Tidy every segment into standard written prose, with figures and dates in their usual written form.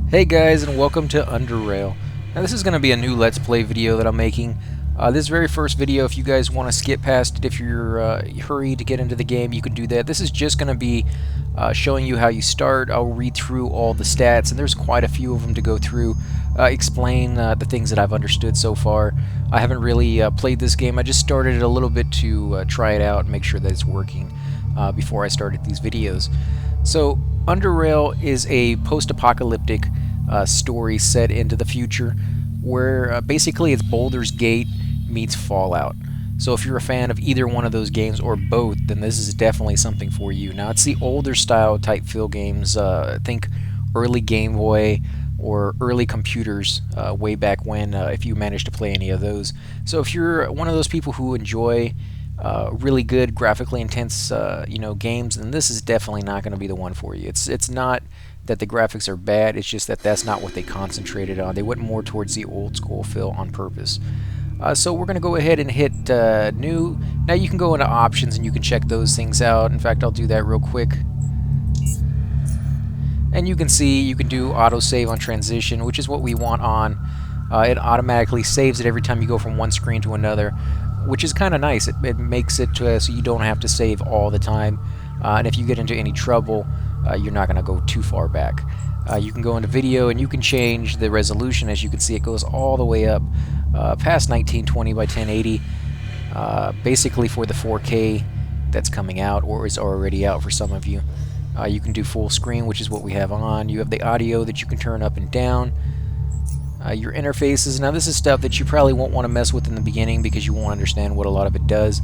Hey guys, and welcome to Underrail. Now this is going to be a new Let's Play video that I'm making. This very first video, if you guys want to skip past it, if you're hurried to get into the game, you can do that. This is just going to be showing you how you start. I'll read through all the stats, and there's quite a few of them to go through, explain the things that I've understood so far. I haven't really played this game. I just started it a little bit to try it out and make sure that it's working before I started these videos. So Underrail is a post-apocalyptic story set into the future where basically it's Baldur's Gate meets Fallout. So if you're a fan of either one of those games or both, then this is definitely something for you. Now it's the older style type feel games, think early Game Boy or early computers way back when, if you managed to play any of those. So if you're one of those people who enjoy really good graphically intense games, and this is definitely not going to be the one for you. It's not that the graphics are bad, it's just that that's not what they concentrated on. They went more towards the old school feel on purpose. So we're going to go ahead and hit new. Now you can go into options and you can check those things out. In fact, I'll do that real quick. And you can see you can do autosave on transition, which is what we want on. It automatically saves it every time you go from one screen to another, which is kind of nice. It makes it so you don't have to save all the time, and if you get into any trouble, you're not going to go too far back. You can go into video and you can change the resolution. As you can see, it goes all the way up past 1920 by 1080, basically for the 4K that's coming out or is already out for some of you. You can do full screen, which is what we have on. You have the audio that you can turn up and down. Your interfaces. Now this is stuff that you probably won't want to mess with in the beginning because you won't understand what a lot of it does.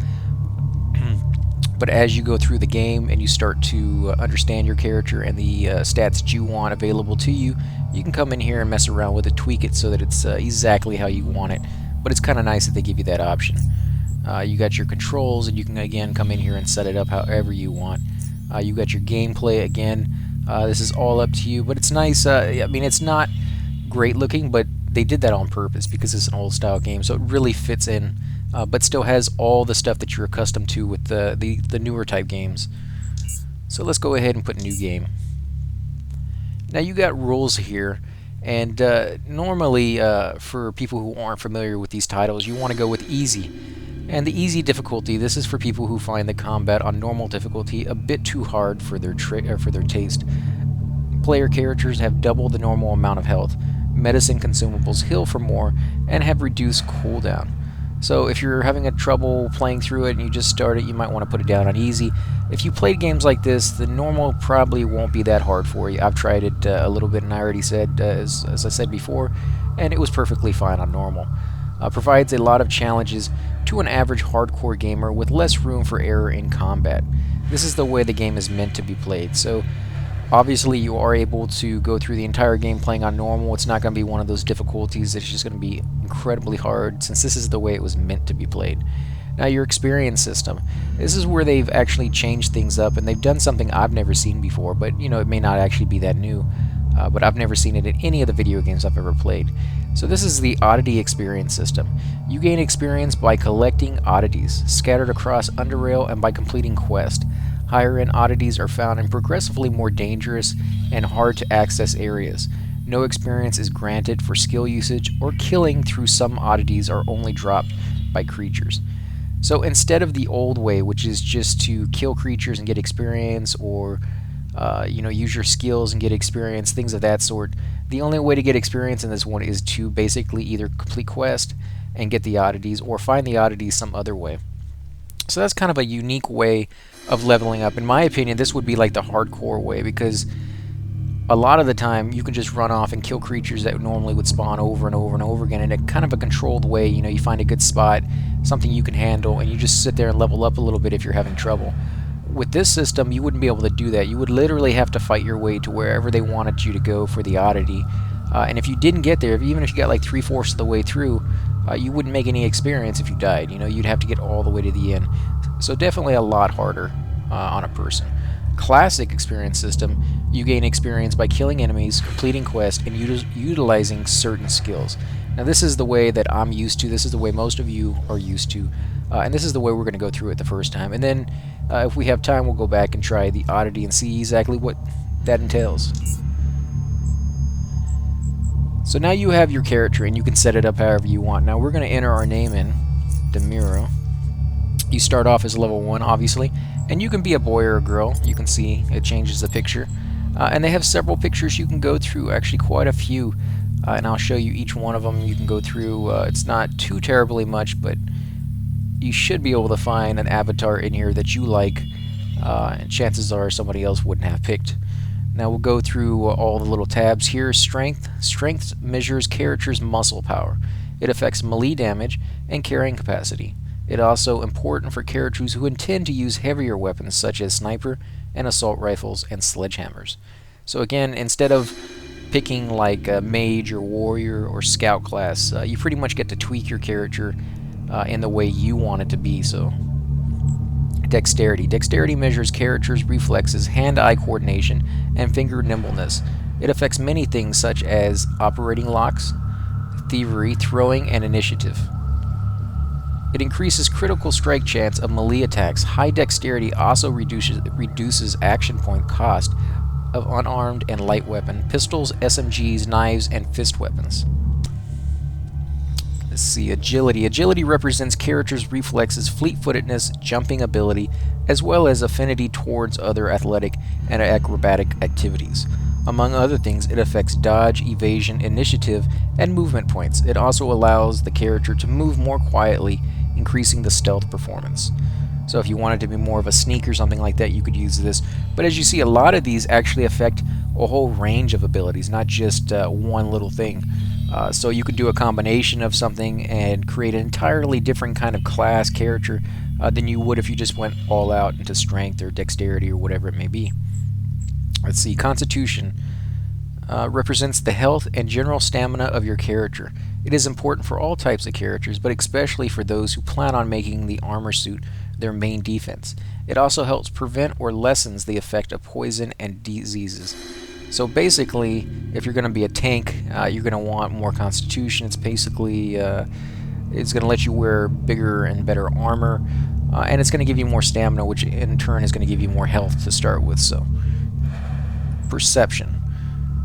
But as you go through the game and you start to understand your character and the stats that you want available to you, you can come in here and mess around with it, tweak it so that it's exactly how you want it. But it's kind of nice that they give you that option. You got your controls, and you can again come in here and set it up however you want. You got your gameplay again. This is all up to you, but it's nice. I mean, it's not great looking, but they did that on purpose because it's an old style game, so it really fits in, but still has all the stuff that you're accustomed to with the newer type games. So let's go ahead and put new game. Now you got rules here, and normally for people who aren't familiar with these titles, you want to go with easy. And the easy difficulty, this is for people who find the combat on normal difficulty a bit too hard for their taste. Player characters have double the normal amount of health. Medicine consumables heal for more and have reduced cooldown. So if you're having a trouble playing through it and you just start it, you might want to put it down on easy. If you played games like this, the normal probably won't be that hard for you. I've tried it a little bit, and I already said, as I said before, and it was perfectly fine on normal. Provides a lot of challenges to an average hardcore gamer with less room for error in combat. This is the way the game is meant to be played. So obviously you are able to go through the entire game playing on normal. It's not going to be one of those difficulties that's just going to be incredibly hard, since this is the way it was meant to be played. Now your experience system. This is where they've actually changed things up, and they've done something I've never seen before, but it may not actually be that new. But I've never seen it in any of the video games I've ever played. So this is the oddity experience system. You gain experience by collecting oddities scattered across Underrail and by completing quests. Higher end oddities are found in progressively more dangerous and hard to access areas. No experience is granted for skill usage, or killing through some oddities are only dropped by creatures. So instead of the old way, which is just to kill creatures and get experience, or use your skills and get experience, things of that sort, the only way to get experience in this one is to basically either complete quest and get the oddities, or find the oddities some other way. So that's kind of a unique way of leveling up. In my opinion, this would be like the hardcore way, because a lot of the time you can just run off and kill creatures that normally would spawn over and over and over again in a kind of a controlled way. You find a good spot, something you can handle, and you just sit there and level up a little bit if you're having trouble. With this system, you wouldn't be able to do that. You would literally have to fight your way to wherever they wanted you to go for the oddity. And if you didn't get there, even if you got like 3/4 of the way through, you wouldn't make any experience if you died. You'd have to get all the way to the end. So definitely a lot harder on a person. Classic experience system, you gain experience by killing enemies, completing quests, and utilizing certain skills. Now this is the way that I'm used to. This is the way most of you are used to. And this is the way we're going to go through it the first time. And then if we have time, we'll go back and try the oddity and see exactly what that entails. So now you have your character, and you can set it up however you want. Now we're going to enter our name in, Demiro. You start off as level 1, obviously, and you can be a boy or a girl. You can see it changes the picture. And they have several pictures you can go through, actually quite a few, and I'll show you each one of them. You can go through, it's not too terribly much, but you should be able to find an avatar in here that you like, and chances are somebody else wouldn't have picked. Now we'll go through all the little tabs here. Strength. Strength measures character's muscle power. It affects melee damage and carrying capacity. It also important for characters who intend to use heavier weapons such as sniper and assault rifles and sledgehammers. So again, instead of picking like a mage or warrior or scout class, you pretty much get to tweak your character in the way you want it to be. So Dexterity. Dexterity measures characters' reflexes, hand-eye coordination, and finger nimbleness. It affects many things such as operating locks, thievery, throwing, and initiative. It increases critical strike chance of melee attacks. High dexterity also reduces action point cost of unarmed and light weapon, pistols, SMGs, knives, and fist weapons. Let's see, agility. Agility represents characters' reflexes, fleet-footedness, jumping ability, as well as affinity towards other athletic and acrobatic activities. Among other things, it affects dodge, evasion, initiative, and movement points. It also allows the character to move more quietly, increasing the stealth performance. So if you wanted to be more of a sneak or something like that, you could use this. But as you see, a lot of these actually affect a whole range of abilities, not just one little thing. So you could do a combination of something and create an entirely different kind of class character than you would if you just went all out into strength or dexterity or whatever it may be. Let's see, Constitution represents the health and general stamina of your character. It is important for all types of characters, but especially for those who plan on making the armor suit their main defense. It also helps prevent or lessens the effect of poison and diseases. So basically, if you're going to be a tank, you're going to want more Constitution. It's basically, it's going to let you wear bigger and better armor, and it's going to give you more stamina, which in turn is going to give you more health to start with. So, Perception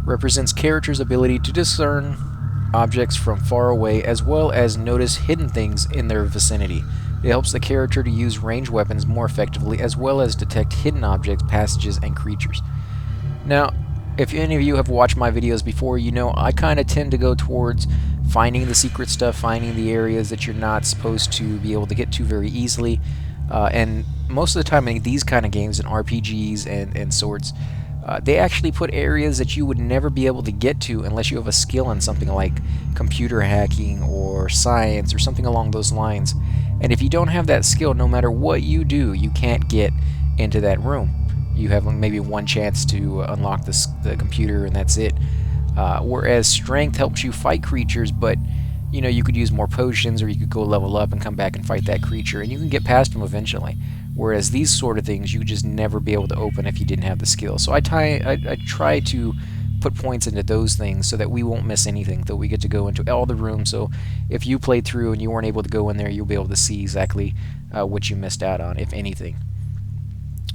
represents characters' ability to discern objects from far away, as well as notice hidden things in their vicinity. It helps the character to use ranged weapons more effectively, as well as detect hidden objects, passages, and creatures. Now, if any of you have watched my videos before, you know I kind of tend to go towards finding the secret stuff, finding the areas that you're not supposed to be able to get to very easily. And most of the time in these kind of games, in RPGs and sorts, they actually put areas that you would never be able to get to unless you have a skill in something like computer hacking or science or something along those lines. And if you don't have that skill, no matter what you do, you can't get into that room. You have maybe one chance to unlock the computer, and that's it. Whereas strength helps you fight creatures, but you know, you could use more potions, or you could go level up and come back and fight that creature, and you can get past them eventually. Whereas these sort of things, you would just never be able to open if you didn't have the skill. So I try to put points into those things so that we won't miss anything, that we get to go into all the rooms. So if you played through and you weren't able to go in there, you'll be able to see exactly what you missed out on, if anything.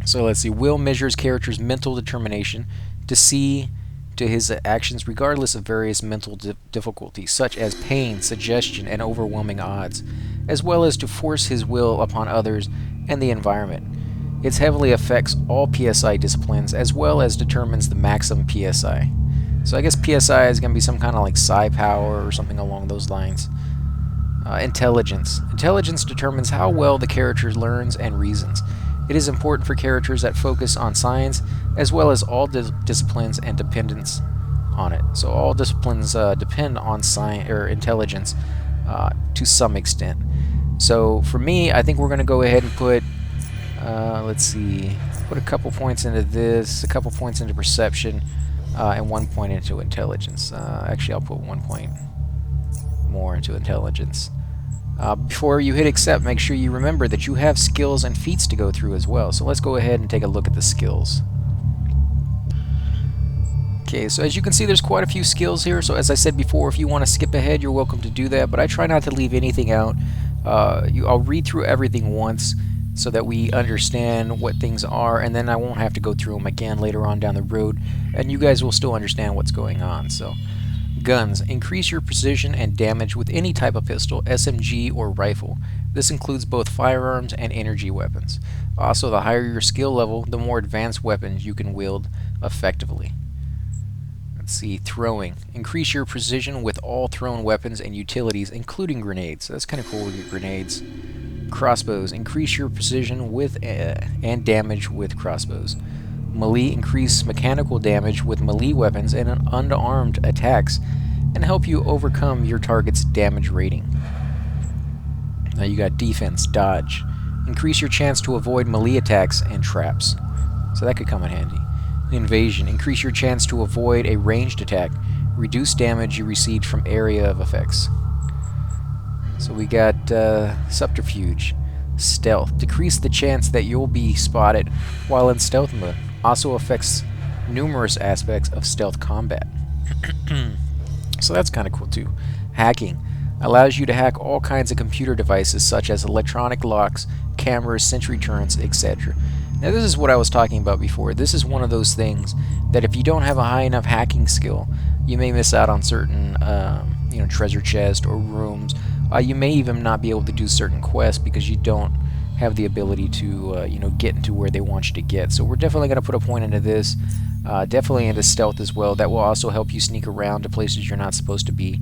So let's see. Will measures character's mental determination to see to his actions regardless of various mental difficulties, such as pain, suggestion, and overwhelming odds, as well as to force his will upon others and the environment. It heavily affects all PSI disciplines, as well as determines the maximum PSI. So I guess PSI is going to be some kind of like psi power or something along those lines. Intelligence. Intelligence determines how well the character learns and reasons. It is important for characters that focus on science, as well as all disciplines and dependence on it. So all disciplines depend on science or intelligence to some extent. So for me, I think we're going to go ahead and put, let's see, put a couple points into this, a couple points into perception, and 1 point into intelligence. Actually, I'll put 1 point more into intelligence. Before you hit accept, make sure you remember that you have skills and feats to go through as well. So let's go ahead and take a look at the skills. Okay, so as you can see, there's quite a few skills here. So as I said before, if you want to skip ahead, you're welcome to do that, but I try not to leave anything out. I'll read through everything once so that we understand what things are, and then I won't have to go through them again later on down the road, and you guys will still understand what's going on. So Guns. Increase your precision and damage with any type of pistol, SMG, or rifle. This includes both firearms and energy weapons. Also, the higher your skill level, the more advanced weapons you can wield effectively. Let's see, throwing. Increase your precision with all thrown weapons and utilities, including grenades. So that's kind of cool with your grenades. Crossbows. Increase your precision with and damage with crossbows. Melee. Increase mechanical damage with melee weapons and unarmed attacks, and help you overcome your target's damage rating. Now you got defense. Dodge. Increase your chance to avoid melee attacks and traps. So that could come in handy. Invasion. Increase your chance to avoid a ranged attack. Reduce damage you received from area of effects. So we got subterfuge. Stealth. Decrease the chance that you'll be spotted while in stealth mode. Also affects numerous aspects of stealth combat. So that's kind of cool too. Hacking. Allows you to hack all kinds of computer devices such as electronic locks, cameras, sentry turrets, etc. Now this is what I was talking about before. This is one of those things that if you don't have a high enough hacking skill, you may miss out on certain treasure chests or rooms. You may even not be able to do certain quests because you don't have the ability to get into where they want you to get. So we're definitely going to put a point into this, definitely into stealth as well. That will also help you sneak around to places you're not supposed to be.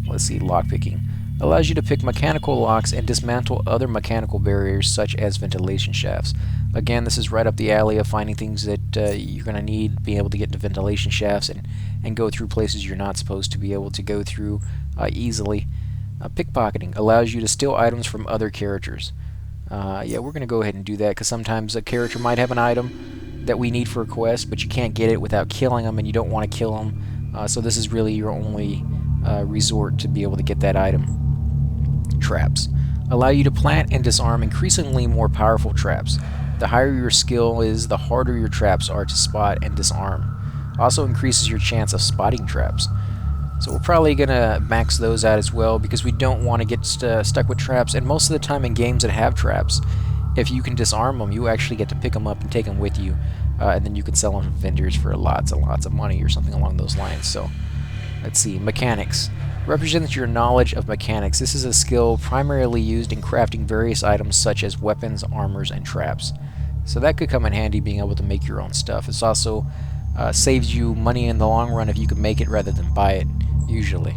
Let's see, lockpicking. Allows you to pick mechanical locks and dismantle other mechanical barriers such as ventilation shafts. Again, this is right up the alley of finding things that you're going to need, being able to get into ventilation shafts and go through places you're not supposed to be able to go through easily. Pickpocketing allows you to steal items from other characters. Yeah, we're going to go ahead and do that because sometimes a character might have an item that we need for a quest, but you can't get it without killing them, and you don't want to kill them. So this is really your only resort to be able to get that item. Traps. Allow you to plant and disarm increasingly more powerful traps. The higher your skill is, the harder your traps are to spot and disarm. Also increases your chance of spotting traps. So we're probably going to max those out as well because we don't want to get stuck with traps. And most of the time in games that have traps, if you can disarm them, you actually get to pick them up and take them with you. And then you can sell them to vendors for lots and lots of money or something along those lines. So let's see. Mechanics. Represents your knowledge of mechanics. This is a skill primarily used in crafting various items such as weapons, armors, and traps. So that could come in handy being able to make your own stuff. It's also saves you money in the long run if you can make it rather than buy it, usually.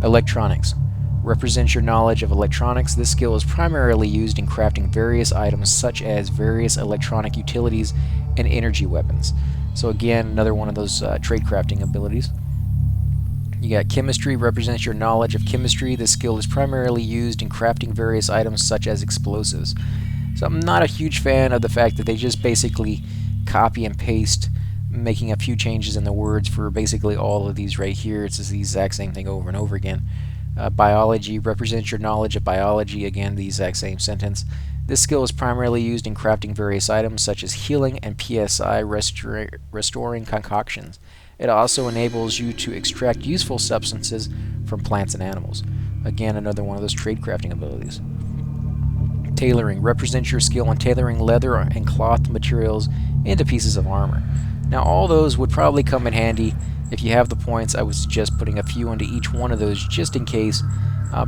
Electronics. Represents your knowledge of electronics. This skill is primarily used in crafting various items such as various electronic utilities and energy weapons. So again, another one of those trade crafting abilities. You got chemistry. Represents your knowledge of chemistry. This skill is primarily used in crafting various items such as explosives. So I'm not a huge fan of the fact that they just basically copy and paste, making a few changes in the words for basically all of these right here. It's just the exact same thing over and over again. Biology. Represents your knowledge of biology. Again, the exact same sentence. This skill is primarily used in crafting various items such as healing and PSI restoring concoctions. It also enables you to extract useful substances from plants and animals. Again, another one of those trade crafting abilities. Tailoring. Represents your skill in tailoring leather and cloth materials into pieces of armor. Now all those would probably come in handy if you have the points. I would suggest putting a few into each one of those just in case,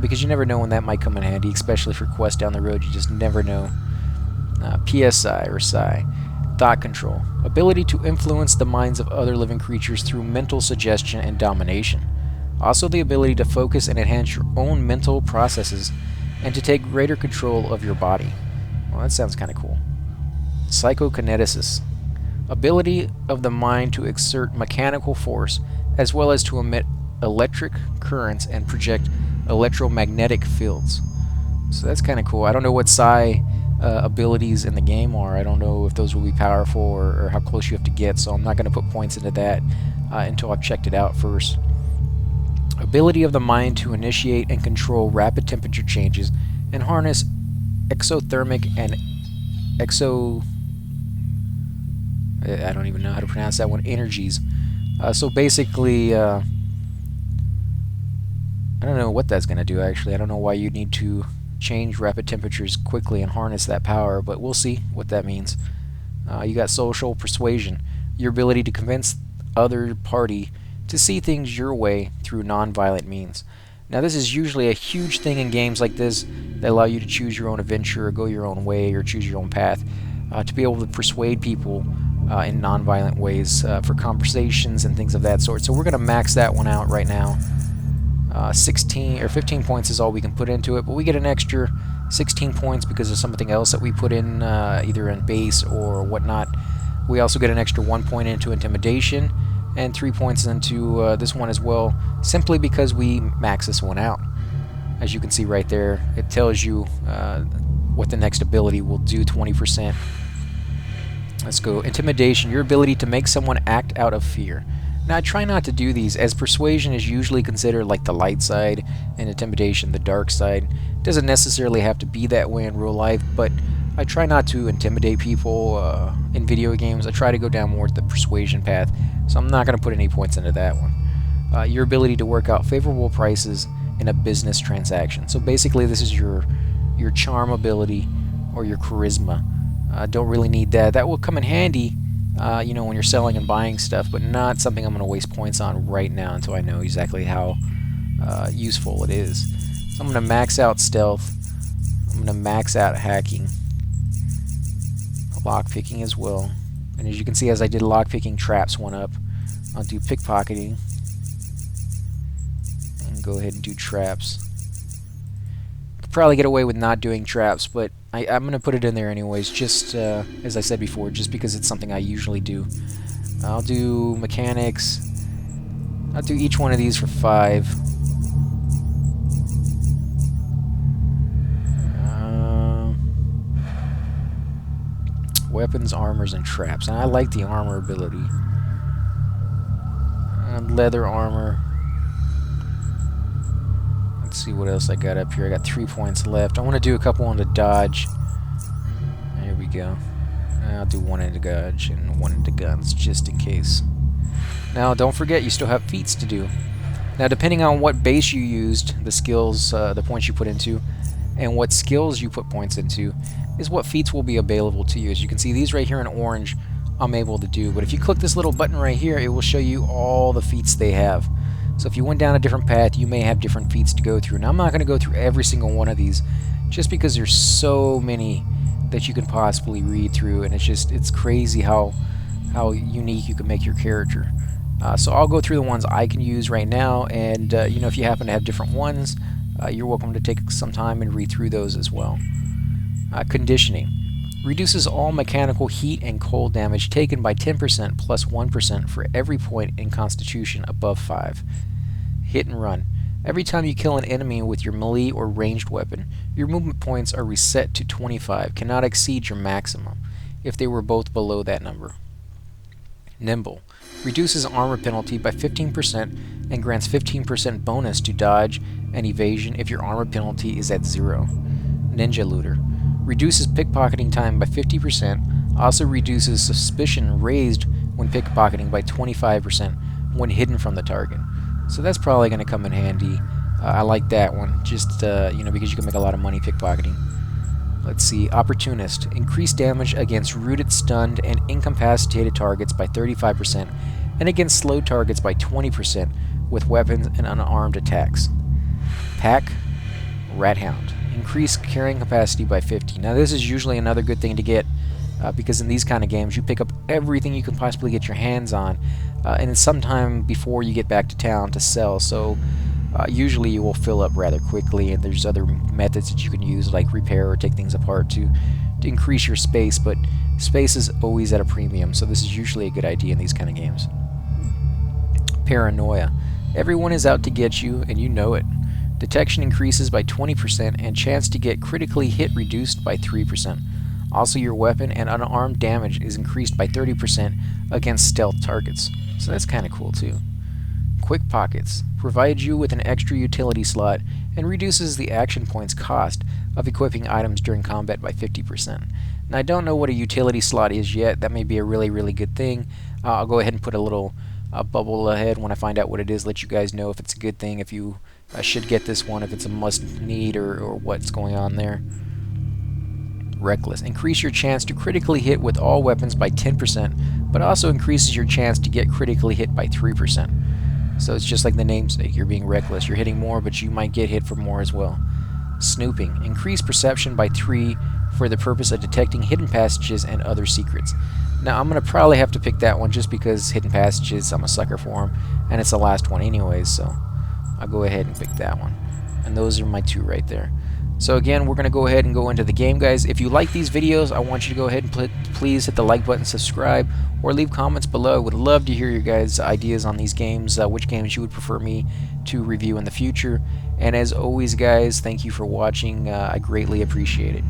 because you never know when that might come in handy, especially for quests down the road. You just never know. PSI or Psi. Thought control. Ability to influence the minds of other living creatures through mental suggestion and domination. Also the ability to focus and enhance your own mental processes and to take greater control of your body. Well, that sounds kind of cool. Psychokinesis. Ability of the mind to exert mechanical force as well as to emit electric currents and project electromagnetic fields. So that's kind of cool. I don't know what Psi abilities in the game are. I don't know if those will be powerful or how close you have to get, so I'm not going to put points into that until I've checked it out first. Ability of the mind to initiate and control rapid temperature changes and harness exothermic and I don't even know how to pronounce that one, energies. So basically, I don't know what that's going to do actually. I don't know why you need to change rapid temperatures quickly and harness that power, but we'll see what that means. You got social persuasion. Your ability to convince other party to see things your way through non-violent means. Now, this is usually a huge thing in games like this that allow you to choose your own adventure, or go your own way, or choose your own path, to be able to persuade people in non-violent ways for conversations and things of that sort. So we're going to max that one out right now. 16 or 15 points is all we can put into it, but we get an extra 16 points because of something else that we put in, either in base or whatnot. We also get an extra 1 point into intimidation, and 3 points into this one as well, simply because we max this one out. As you can see right there, it tells you what the next ability will do, 20%. Let's go. Intimidation, your ability to make someone act out of fear. Now, I try not to do these, as persuasion is usually considered like the light side, and intimidation the dark side. It doesn't necessarily have to be that way in real life, but I try not to intimidate people in video games. I try to go down more the persuasion path, so I'm not going to put any points into that one. Your ability to work out favorable prices in a business transaction. So basically, this is your charm ability or your charisma. Don't really need that. That will come in handy, you know, when you're selling and buying stuff, but not something I'm going to waste points on right now until I know exactly how useful it is. So I'm going to max out stealth. I'm going to max out hacking. Lockpicking as well. And as you can see, as I did lockpicking, traps went up. I'll do pickpocketing. And go ahead and do traps. Could probably get away with not doing traps, but I'm going to put it in there anyways, just as I said before, just because it's something I usually do. I'll do mechanics. I'll do each one of these for 5. Weapons, armors, and traps. And I like the armor ability. Leather armor. Let's see what else I got up here. I got 3 points left. I want to do a couple on the dodge. There we go. I'll do 1 into dodge and 1 into guns, just in case. Now, don't forget, you still have feats to do. Now, depending on what base you used, the skills, the points you put into, and what skills you put points into, is what feats will be available to you. As you can see, these right here in orange, I'm able to do. But if you click this little button right here, it will show you all the feats they have. So if you went down a different path, you may have different feats to go through. Now, I'm not going to go through every single one of these, just because there's so many that you can possibly read through, and it's crazy how unique you can make your character. So I'll go through the ones I can use right now, and you know, if you happen to have different ones, you're welcome to take some time and read through those as well. Conditioning. Reduces all mechanical heat and cold damage taken by 10% plus 1% for every point in Constitution above 5. Hit and run. Every time you kill an enemy with your melee or ranged weapon, your movement points are reset to 25, cannot exceed your maximum, if they were both below that number. Nimble. Reduces armor penalty by 15% and grants 15% bonus to dodge and evasion if your armor penalty is at 0. Ninja Looter. Reduces pickpocketing time by 50%, also reduces suspicion raised when pickpocketing by 25% when hidden from the target. So that's probably going to come in handy. I like that one, just you know, because you can make a lot of money pickpocketing. Let's see, Opportunist. Increased damage against rooted, stunned, and incapacitated targets by 35%, and against slow targets by 20% with weapons and unarmed attacks. Pack. Rat Hound. Increased carrying capacity by 50. Now, this is usually another good thing to get, because in these kind of games, you pick up everything you can possibly get your hands on, and it's sometime before you get back to town to sell, so usually you will fill up rather quickly, and there's other methods that you can use, like repair or take things apart to increase your space, but space is always at a premium, so this is usually a good idea in these kind of games. Paranoia. Everyone is out to get you, and you know it. Detection increases by 20% and chance to get critically hit reduced by 3%. Also, your weapon and unarmed damage is increased by 30% against stealth targets. So that's kind of cool too. Quick Pockets provides you with an extra utility slot and reduces the action points cost of equipping items during combat by 50%. Now, I don't know what a utility slot is yet. That may be a really good thing. I'll go ahead and put a little bubble ahead when I find out what it is, let you guys know if it's a good thing, if you should get this one, if it's a must need, or what's going on there. Reckless. Increase your chance to critically hit with all weapons by 10%, but also increases your chance to get critically hit by 3%. So it's just like the namesake. You're being reckless. You're hitting more, but you might get hit for more as well. Snooping. Increase perception by 3 for the purpose of detecting hidden passages and other secrets. Now, I'm going to probably have to pick that one just because hidden passages, I'm a sucker for them, and it's the last one anyways, so I'll go ahead and pick that one. And those are my 2 right there. So again, we're going to go ahead and go into the game, guys. If you like these videos, I want you to go ahead and please hit the like button, subscribe, or leave comments below. I would love to hear your guys' ideas on these games, which games you would prefer me to review in the future. And as always, guys, thank you for watching. I greatly appreciate it.